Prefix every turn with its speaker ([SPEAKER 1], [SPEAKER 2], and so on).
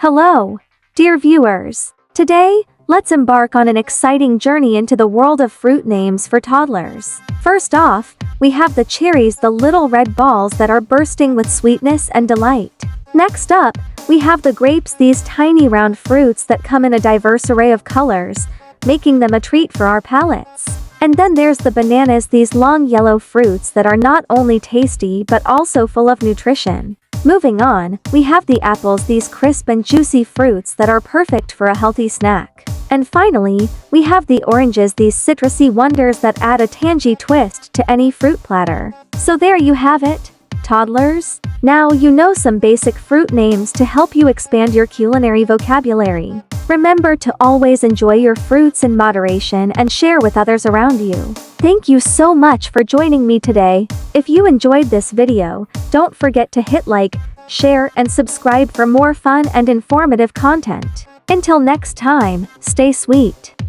[SPEAKER 1] Hello, dear viewers. Today, let's embark on an exciting journey into the world of fruit names for toddlers. First off, we have the cherries, the little red balls that are bursting with sweetness and delight. Next up, we have the grapes, these tiny round fruits that come in a diverse array of colors, making them a treat for our palates. And then there's the bananas, these long yellow fruits that are not only tasty but also full of nutrition. Moving on, we have the apples, these crisp and juicy fruits that are perfect for a healthy snack. And finally, we have the oranges, these citrusy wonders that add a tangy twist to any fruit platter. So there you have it, toddlers. Now you know some basic fruit names to help you expand your culinary vocabulary. Remember to always enjoy your fruits in moderation and share with others around you. Thank you so much for joining me today. If you enjoyed this video, don't forget to hit like, share, and subscribe for more fun and informative content. Until next time, stay sweet.